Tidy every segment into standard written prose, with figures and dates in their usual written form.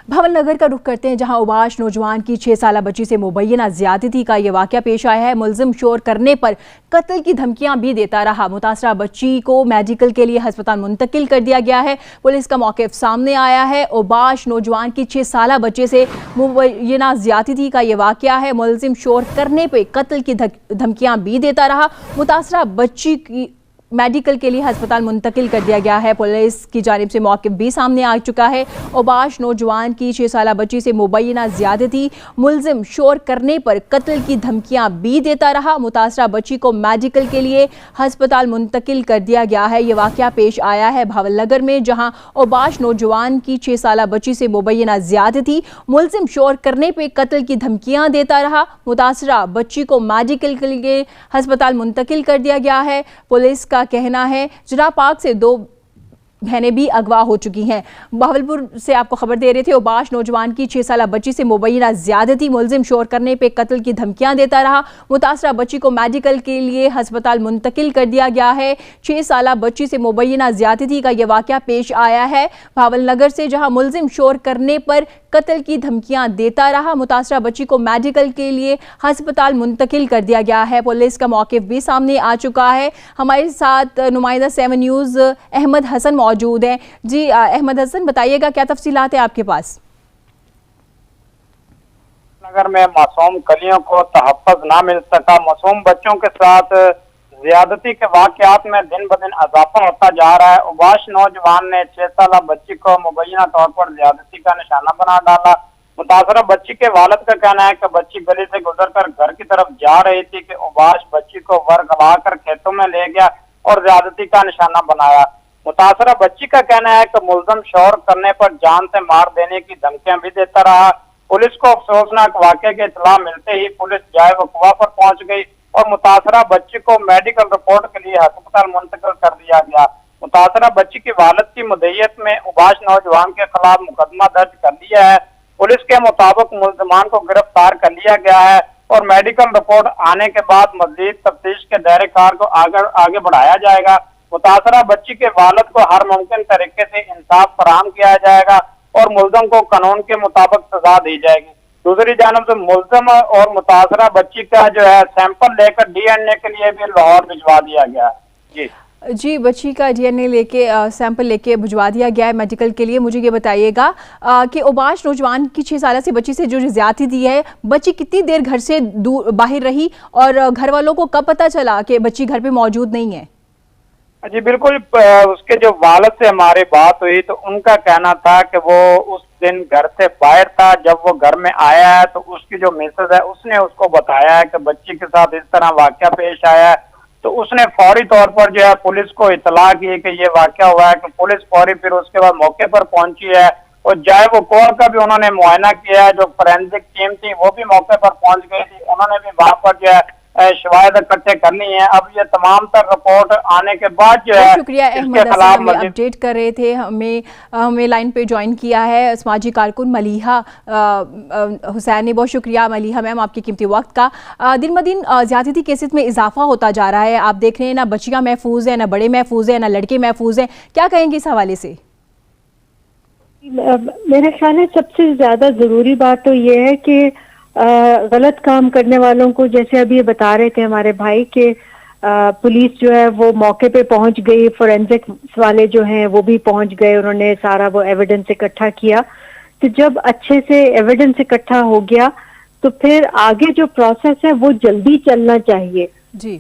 بھاول نگر کا رخ کرتے ہیں جہاں اوباش نوجوان کی 6 سالہ بچی سے مبینہ زیادتی کا یہ واقعہ پیش آیا ہے۔ ملزم شور کرنے پر قتل کی دھمکیاں بھی دیتا رہا۔ متاثرہ بچی کو میڈیکل کے لیے ہسپتال منتقل کر دیا گیا ہے۔ پولیس کا موقف سامنے آیا ہے۔ اوباش نوجوان کی 6 سالہ بچے سے مبینہ زیادتی کا یہ واقعہ ہے۔ ملزم شور کرنے پہ قتل کی دھمکیاں بھی دیتا رہا۔ متاثرہ بچی کی میڈیکل کے لیے ہسپتال منتقل کر دیا گیا ہے۔ پولیس کی جانب سے موقف بھی سامنے آ چکا ہے۔ اوباش نوجوان کی 6 سالہ بچی سے مبینہ زیادتی، ملزم شور کرنے پر قتل کی دھمکیاں بھی دیتا رہا۔ متاثرہ بچی کو میڈیکل کے لیے ہسپتال منتقل کر دیا گیا ہے۔ یہ واقعہ پیش آیا ہے بھاول نگر میں جہاں اوباش نوجوان کی 6 سالہ بچی سے مبینہ زیادتی، ملزم شور کرنے پہ قتل کی دھمکیاں دیتا رہا۔ متاثرہ بچی کو میڈیکل کے لیے ہسپتال منتقل کر دیا گیا ہے۔ پولیس کا کہنا ہے جناح پاک سے 2 بہنیں بھی اغوا ہو چکی ہیں۔ بہاولپور سے آپ کو خبر دے رہے تھے، اوباش نوجوان کی 6 سالہ بچی سے مبینہ زیادتی، ملزم شور کرنے پہ قتل کی دھمکیاں دیتا رہا۔ متاثرہ بچی کو میڈیکل کے لیے ہسپتال منتقل کر دیا گیا ہے۔ 6 سالہ بچی سے مبینہ زیادتی کا یہ واقعہ پیش آیا ہے بھاول نگر سے جہاں ملزم شور کرنے پر قتل کی دھمکیاں دیتا رہا۔ متاثرہ بچی کو میڈیکل کے لیے ہسپتال منتقل کر دیا گیا ہے۔ پولیس کا موقف بھی سامنے آ چکا ہے۔ ہمارے ساتھ نمائندہ 7 نیوز احمد حسن موجود ہیں۔ جی احمد حسن، بتائیے گا کیا تفصیلات ہیں آپ کے پاس؟ نگر میں معصوم کلیوں کو تحفظ نہ مل سکا۔ معصوم بچوں کے ساتھ زیادتی کے واقعات میں دن بدن اضافہ ہوتا جا رہا ہے۔ اوباش نوجوان نے 6 سالہ بچی کو مبینہ طور پر زیادتی کا نشانہ بنا ڈالا۔ متاثرہ بچی کے والد کا کہنا ہے کہ بچی گلی سے گزر کر گھر کی طرف جا رہی تھی کہ اوباش بچی کو ورگلا کر کھیتوں میں لے گیا اور زیادتی کا نشانہ بنایا۔ متاثرہ بچی کا کہنا ہے کہ ملزم شور کرنے پر جان سے مار دینے کی دھمکیاں بھی دیتا رہا۔ پولیس کو افسوسناک واقعے کی اطلاع ملتے ہی پولیس جائے وقوع پر پہنچ گئی اور متاثرہ بچی کو میڈیکل رپورٹ کے لیے ہسپتال منتقل کر دیا گیا۔ متاثرہ بچی کی والد کی مدعیت میں اوباش نوجوان کے خلاف مقدمہ درج کر لیا ہے۔ پولیس کے مطابق ملزمان کو گرفتار کر لیا گیا ہے اور میڈیکل رپورٹ آنے کے بعد مزید تفتیش کے دائرہ کار کو آگے بڑھایا جائے گا۔ متاثرہ بچی کے والد کو ہر ممکن طریقے سے انصاف فراہم کیا جائے گا اور ملزم کو قانون کے مطابق سزا دی جائے گی۔ دوسری جانب سے ملزم اور متاثرہ بچی کا جو ہے سیمپل لے کر ڈی این اے کے لیے بھی لاہور بھجوا دیا گیا ہے۔ جی بچی کا ڈی این اے لے کے سیمپل لے کے بھجوا دیا گیا ہے میڈیکل کے لیے۔ مجھے یہ بتائیے گا کہ اوباش نوجوان کی 6 سالہ سے بچی سے جو زیادتی دی ہے، بچی کتنی دیر گھر سے باہر رہی اور گھر والوں کو کب پتہ چلا کہ بچی گھر پہ موجود نہیں ہے؟ جی بالکل، اس کے جو والد سے ہماری بات ہوئی تو ان کا کہنا تھا کہ وہ اس دن گھر سے باہر تھا۔ جب وہ گھر میں آیا ہے تو اس کی جو مسز ہے اس نے اس کو بتایا ہے کہ بچی کے ساتھ اس طرح واقعہ پیش آیا ہے، تو اس نے فوری طور پر جو ہے پولیس کو اطلاع کی کہ یہ واقعہ ہوا ہے، کہ پولیس فوری پھر اس کے بعد موقع پر پہنچی ہے اور جائے وہ کور کا بھی انہوں نے معائنہ کیا ہے۔ جو فورینسک ٹیم تھی وہ بھی موقع پر پہنچ گئی تھی، انہوں نے بھی وہاں پر جو ہے شواہد اکٹھے کرنی ہے۔ اب یہ تمام تر رپورٹ آنے کے بعد جو ہے شکریہ احمد حسن، ہمیں اپڈیٹ کر رہے تھے۔ ہمیں لائن پہ جوائن کیا ہے سماجی کارکن ملیحہ حسین نے۔ بہت شکریہ ملیحہ میم آپ کے قیمتی وقت کا۔ دن بدن زیادتی کیسز میں اضافہ ہوتا جا رہا ہے، آپ دیکھ رہے ہیں نہ بچیاں محفوظ ہیں، نہ بڑے محفوظ ہیں، نہ لڑکے محفوظ ہیں، کیا کہیں گے اس حوالے سے؟ میرا خیال ہے سب سے زیادہ ضروری بات تو یہ ہے کہ غلط کام کرنے والوں کو، جیسے ابھی بتا رہے تھے ہمارے بھائی کہ پولیس جو ہے وہ موقع پہ پہنچ گئی، فورینسک والے جو ہیں وہ بھی پہنچ گئے، انہوں نے سارا وہ ایویڈنس اکٹھا کیا۔ تو جب اچھے سے ایویڈنس اکٹھا ہو گیا تو پھر آگے جو پروسیس ہے وہ جلدی چلنا چاہیے۔ جی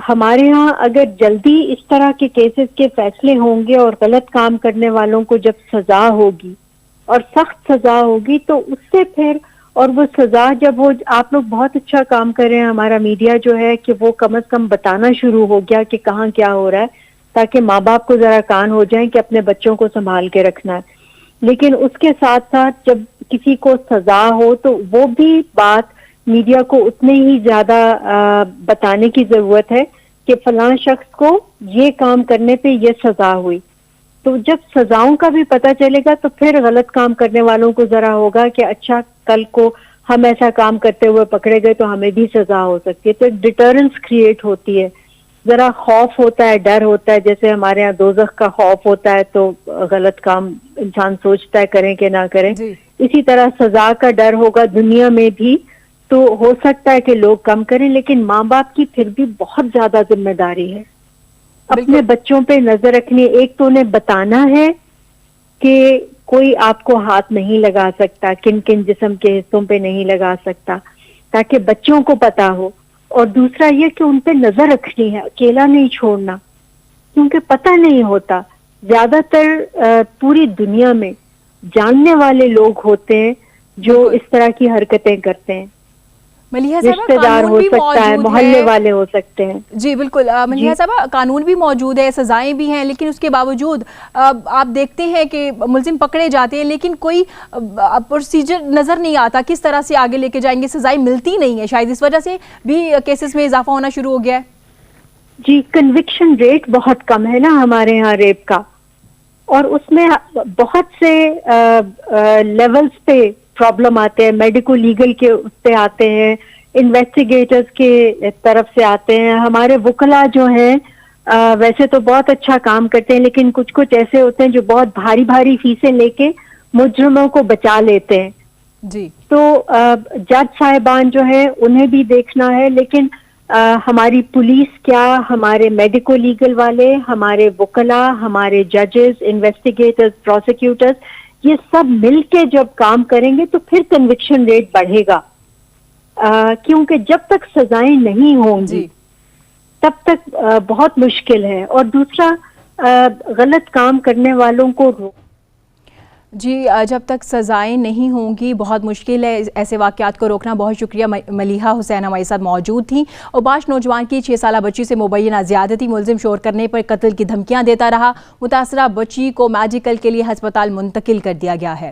ہمارے ہاں اگر جلدی اس طرح کے کیسز کے فیصلے ہوں گے اور غلط کام کرنے والوں کو جب سزا ہوگی اور سخت سزا ہوگی تو اس سے پھر، اور وہ سزا جب وہ، آپ لوگ بہت اچھا کام کر رہے ہیں، ہمارا میڈیا جو ہے کہ وہ کم از کم بتانا شروع ہو گیا کہ کہاں کیا ہو رہا ہے، تاکہ ماں باپ کو ذرا کان ہو جائیں کہ اپنے بچوں کو سنبھال کے رکھنا ہے۔ لیکن اس کے ساتھ ساتھ جب کسی کو سزا ہو تو وہ بھی بات میڈیا کو اتنے ہی زیادہ بتانے کی ضرورت ہے کہ فلاں شخص کو یہ کام کرنے پہ یہ سزا ہوئی۔ تو جب سزاؤں کا بھی پتہ چلے گا تو پھر غلط کام کرنے والوں کو ذرا ہوگا کہ اچھا کل کو ہم ایسا کام کرتے ہوئے پکڑے گئے تو ہمیں بھی سزا ہو سکتی ہے، تو ایک ڈیٹرنس کریٹ ہوتی ہے۔ ذرا خوف ہوتا ہے، ڈر ہوتا ہے، جیسے ہمارے یہاں دوزخ کا خوف ہوتا ہے تو غلط کام انسان سوچتا ہے کریں کہ نہ کریں، اسی طرح سزا کا ڈر ہوگا دنیا میں بھی، تو ہو سکتا ہے کہ لوگ کم کریں، لیکن ماں باپ کی پھر بھی بہت زیادہ ذمہ داری ہے اپنے بچوں پہ نظر رکھنی۔ ایک تو انہیں بتانا ہے کہ کوئی آپ کو ہاتھ نہیں لگا سکتا، کن کن جسم کے حصوں پہ نہیں لگا سکتا، تاکہ بچوں کو پتا ہو، اور دوسرا یہ کہ ان پہ نظر رکھنی ہے، اکیلا نہیں چھوڑنا، کیونکہ پتہ نہیں ہوتا، زیادہ تر پوری دنیا میں جاننے والے لوگ ہوتے ہیں جو اس طرح کی حرکتیں کرتے ہیں، ملیحہ صاحبہ رشتہ دار قانون ہو بھی سکتا ہے، موجود محلے والے ہو سکتے ہیں۔ جی بالکل ملیحہ صاحبہ، قانون بھی موجود ہے، سزائیں بھی ہیں، لیکن اس کے باوجود آپ دیکھتے ہیں کہ ملزم پکڑے جاتے ہیں لیکن کوئی پروسیجر نظر نہیں آتا، کس طرح سے آگے لے کے جائیں گے، سزائیں ملتی نہیں ہیں، شاید اس وجہ سے بھی کیسز میں اضافہ ہونا شروع ہو گیا ہے۔ جی، کنوکشن ریٹ بہت کم ہے نا ہمارے ہاں ریپ کا، اور اس میں بہت سے لیولز پہ پرابلم آتے ہیں، میڈیکو لیگل کے اس پہ آتے ہیں، انویسٹیگیٹرز کے طرف سے آتے ہیں، ہمارے وکلا جو ہیں ویسے تو بہت اچھا کام کرتے ہیں، لیکن کچھ ایسے ہوتے ہیں جو بہت بھاری بھاری فیسیں لے کے مجرموں کو بچا لیتے ہیں۔ جی تو جج صاحبان جو ہیں انہیں بھی دیکھنا ہے، لیکن ہماری پولیس کیا، ہمارے میڈیکو لیگل والے، ہمارے وکلا، ہمارے ججز، انویسٹیگیٹرز، پروسیکیوٹرز، یہ سب مل کے جب کام کریں گے تو پھر کنوکشن ریٹ بڑھے گا، کیونکہ جب تک سزائیں نہیں ہوں گی تب تک بہت مشکل ہے، اور دوسرا غلط کام کرنے والوں کو جی جب تک سزائیں نہیں ہوں گی بہت مشکل ہے ایسے واقعات کو روکنا۔ بہت شکریہ، ملیحہ حسین ہمارے ساتھ موجود تھیں۔ اوباش نوجوان کی 6 سالہ بچی سے مبینہ زیادتی، ملزم شور کرنے پر قتل کی دھمکیاں دیتا رہا، متاثرہ بچی کو میڈیکل کے لیے ہسپتال منتقل کر دیا گیا ہے۔